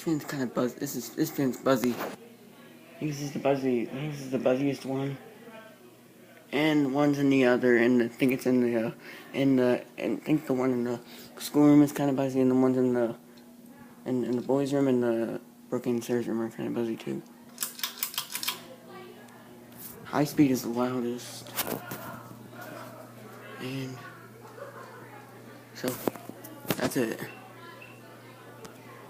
fan's kind of buzz. This fan's buzzy. I think this is the buzziest one. And one's in the other, and I think it's in the and I think the one in the schoolroom is kind of buzzy, and the ones in the boys' room and the Brooke and Sarah's room are kind of buzzy too. High speed is the loudest, and so that's it.